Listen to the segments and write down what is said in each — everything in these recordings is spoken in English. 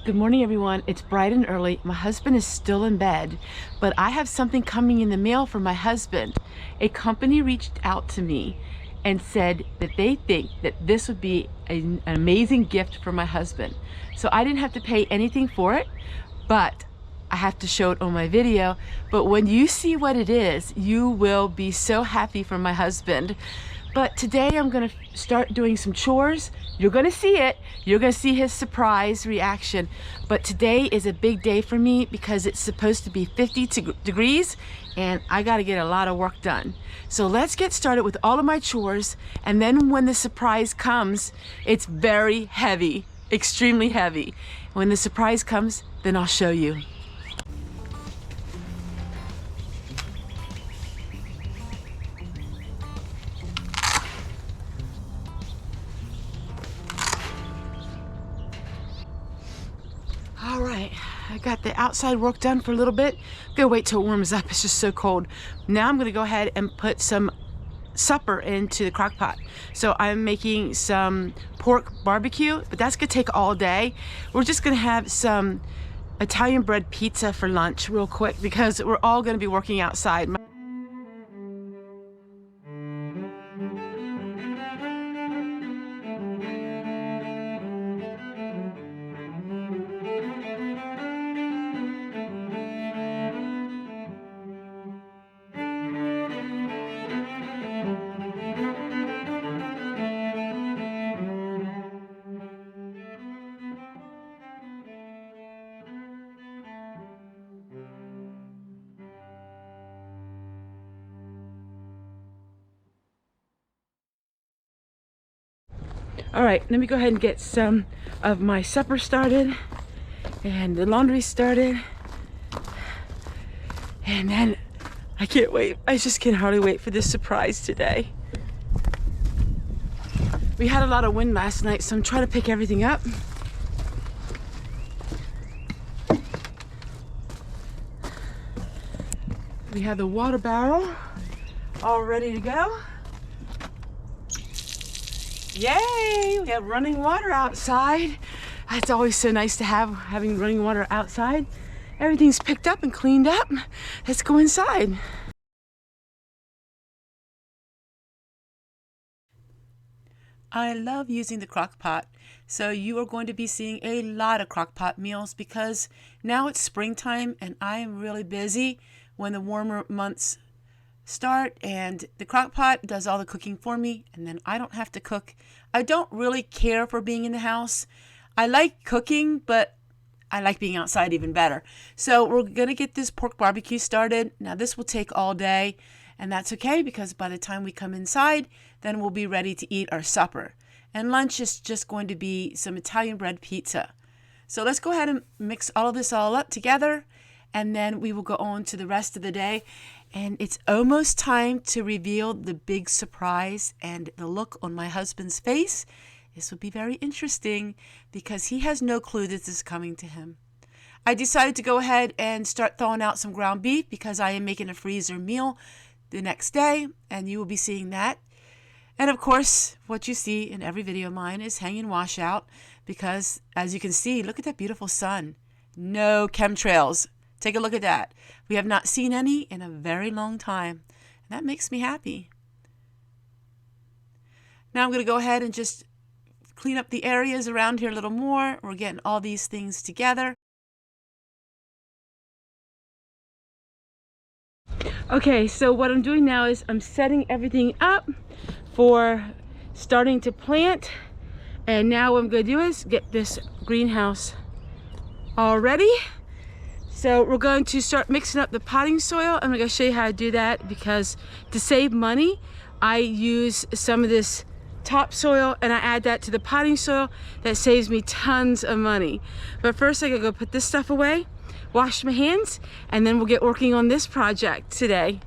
Good morning, everyone. It's bright and early. My husband is still in bed, but I have something coming in the mail for my husband. A company reached out to me and said that they think that this would be an amazing gift for my husband. So I didn't have to pay anything for it, but I have to show it on my video. But when you see what it is, you will be so happy for my husband. But today I'm gonna start doing some chores. You're gonna see it. You're gonna see his surprise reaction. But today is a big day for me because it's supposed to be 50 degrees and I gotta get a lot of work done. So let's get started with all of my chores, and then when the surprise comes, it's very heavy, extremely heavy. When the surprise comes, then I'll show you. All right, I got the outside work done for a little bit. I'm gonna wait till it warms up. It's just so cold. Now I'm gonna go ahead and put some supper into the crock pot. So I'm making some pork barbecue, but that's gonna take all day. We're just gonna have some Italian bread pizza for lunch real quick because we're all gonna be working outside. All right, let me go ahead and get some of my supper started and the laundry started. And then I can't wait. I just can hardly wait for this surprise today. We had a lot of wind last night, so I'm trying to pick everything up. We have the water barrel all ready to go. Yay! We have running water outside. It's always so nice to have having running water outside. Everything's picked up and cleaned up. Let's go inside. I love using the crock pot, so you are going to be seeing a lot of crock pot meals because now it's springtime and I am really busy when the warmer months start, and the crock pot does all the cooking for me, and then I don't have to cook. I don't really care for being in the house. I like cooking, but I like being outside even better. So we're gonna get this pork barbecue started. Now this will take all day, and that's okay because by the time we come inside, then we'll be ready to eat our supper. And lunch is just going to be some Italian bread pizza. So let's go ahead and mix all of this all up together, and then we will go on to the rest of the day. And it's almost time to reveal the big surprise, and the look on my husband's face. This will be very interesting because he has no clue that this is coming to him. I decided to go ahead and start thawing out some ground beef because I am making a freezer meal the next day, and you will be seeing that. And of course, what you see in every video of mine is hanging washout because, as you can see, look at that beautiful sun. No chemtrails. Take a look at that. We have not seen any in a very long time, and that makes me happy. Now I'm going to go ahead and just clean up the areas around here a little more. We're getting all these things together. Okay, so what I'm doing now is I'm setting everything up for starting to plant, and now what I'm going to do is get this greenhouse all ready. So we're going to start mixing up the potting soil. I'm going to show you how to do that because to save money, I use some of this topsoil and I add that to the potting soil. That saves me tons of money. But first I gotta go put this stuff away, wash my hands, and then we'll get working on this project today.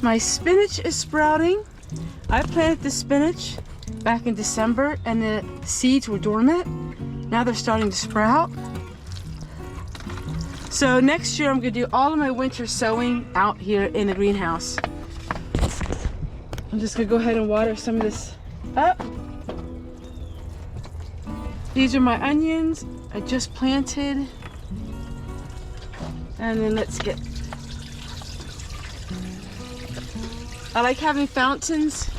My spinach is sprouting. I planted the spinach back in December and the seeds were dormant. Now they're starting to sprout. So next year I'm gonna do all of my winter sowing out here in the greenhouse. I'm just gonna go ahead and water some of this up. These are my onions I just planted. And then let's get, I like having fountains.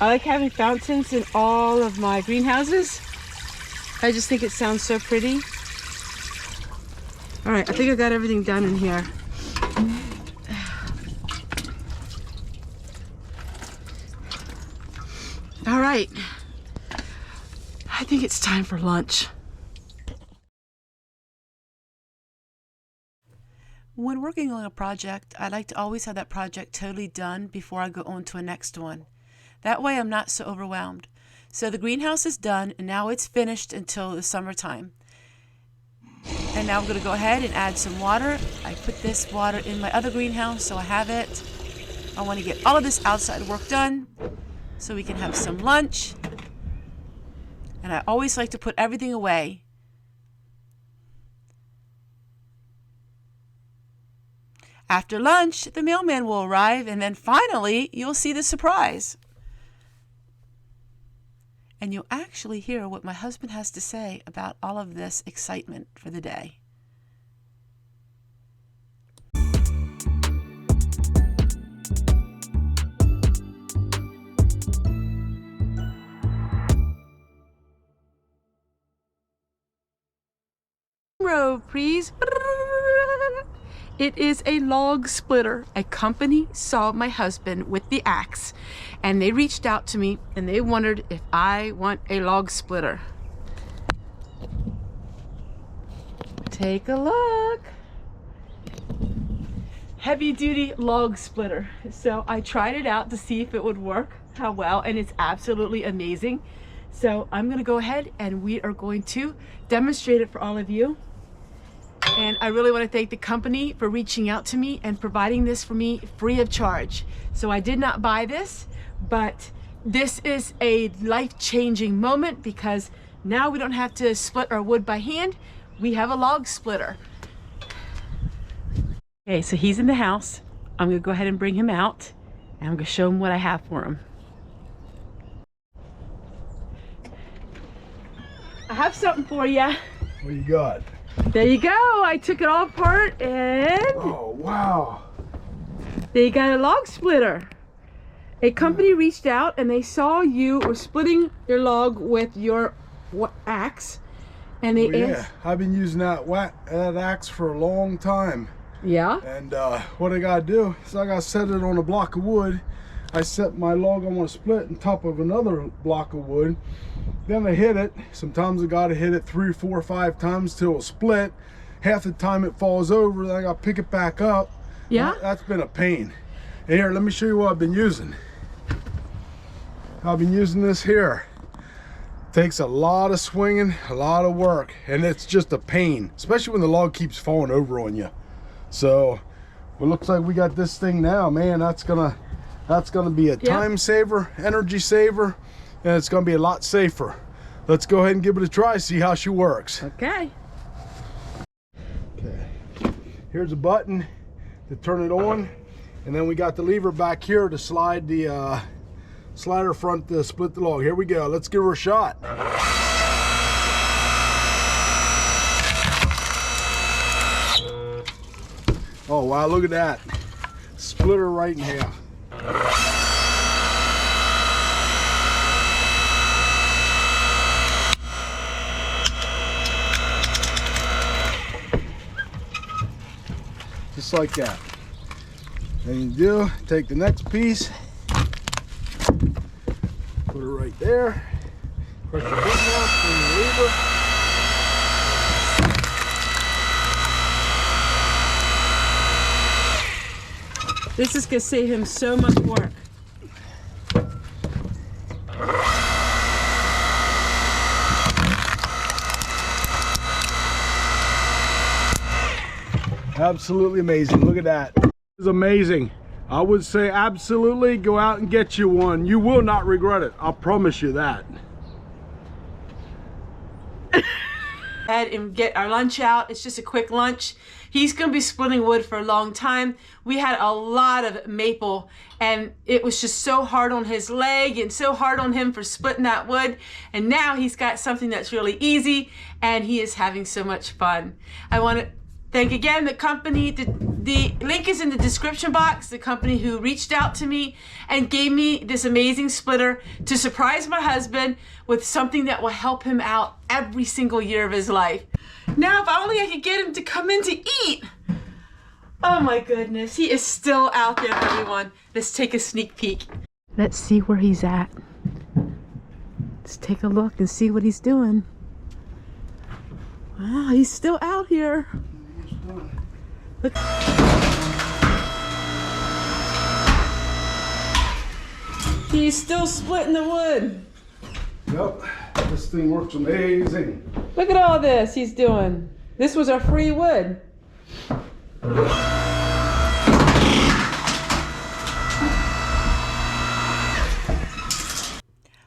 I like having fountains in all of my greenhouses. I just think it sounds so pretty. All right, I think I got everything done in here. All right, I think it's time for lunch. When working on a project, I like to always have that project totally done before I go on to a next one. That way I'm not so overwhelmed. So the greenhouse is done and now it's finished until the summertime. And now I'm going to go ahead and add some water. I put this water in my other greenhouse so I have it. I want to get all of this outside work done so we can have some lunch. And I always like to put everything away. After lunch, the mailman will arrive, and then finally, you'll see the surprise. And you'll actually hear what my husband has to say about all of this excitement for the day. Row, please. It is a log splitter. A company saw my husband with the axe and they reached out to me and they wondered if I want a log splitter. Take a look. Heavy duty log splitter. So I tried it out to see if it would work, how well, and it's absolutely amazing. So I'm gonna go ahead and we are going to demonstrate it for all of you. And I really want to thank the company for reaching out to me and providing this for me free of charge. So I did not buy this, but this is a life-changing moment because now we don't have to split our wood by hand. We have a log splitter. Okay, so he's in the house. I'm gonna go ahead and bring him out and I'm gonna show him what I have for him. I have something for you. What do you got? There you go. I took it all apart and Oh, wow. they got a log splitter. A company reached out and they saw you were splitting your log with your axe and they asked. I've been using that axe for a long time. Yeah. And what I gotta do is I gotta set it on a block of wood. I set my log I want to split on top of another block of wood. Then I hit it. Sometimes I gotta hit it 3, 4, 5 times till it'll split. Half the time it falls over, then I gotta pick it back up. Yeah. That's been a pain. And here, let me show you what I've been using. I've been using this here. Takes a lot of swinging, a lot of work, and it's just a pain, especially when the log keeps falling over on you. So, well, looks like we got this thing now, man. That's gonna be a time saver, energy saver, and it's gonna be a lot safer. Let's go ahead and give it a try, see how she works. Okay. Okay. Here's a button to turn it on, and then we got the lever back here to slide the slider front to split the log. Here we go. Let's give her a shot. Oh wow, look at that. Split her right in half. Just like that. Then you do, take the next piece, put her right there, press the button out, turn the lever. This is gonna save him so much work. Absolutely amazing. Look at that. This is amazing. I would say absolutely go out and get you one. You will not regret it. I'll promise you that. Head and get our lunch out. It's just a quick lunch. He's going to be splitting wood for a long time. We had a lot of maple and it was just so hard on his leg and so hard on him for splitting that wood. And now he's got something that's really easy and he is having so much fun. I want to thank again the company. The link is in the description box. The company who reached out to me and gave me this amazing splitter to surprise my husband with something that will help him out every single year of his life. Now, if only I could get him to come in to eat. Oh my goodness, he is still out there, everyone. Let's take a sneak peek. Let's see where he's at. Let's take a look and see what he's doing. Wow, he's still out here. Look. He's still splitting the wood. Yep, this thing works amazing. Look at all this he's doing. This was our free wood.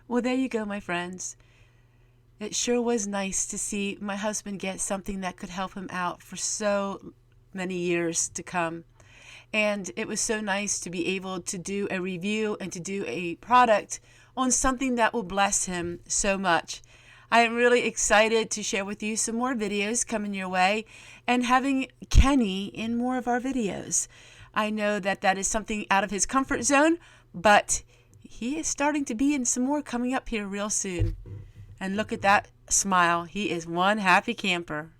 Well, there you go, my friends. It sure was nice to see my husband get something that could help him out for so many years to come. And it was so nice to be able to do a review and to do a product on something that will bless him so much. I am really excited to share with you some more videos coming your way and having Kenny in more of our videos. I know that that is something out of his comfort zone, but he is starting to be in some more coming up here real soon. And look at that smile. He is one happy camper.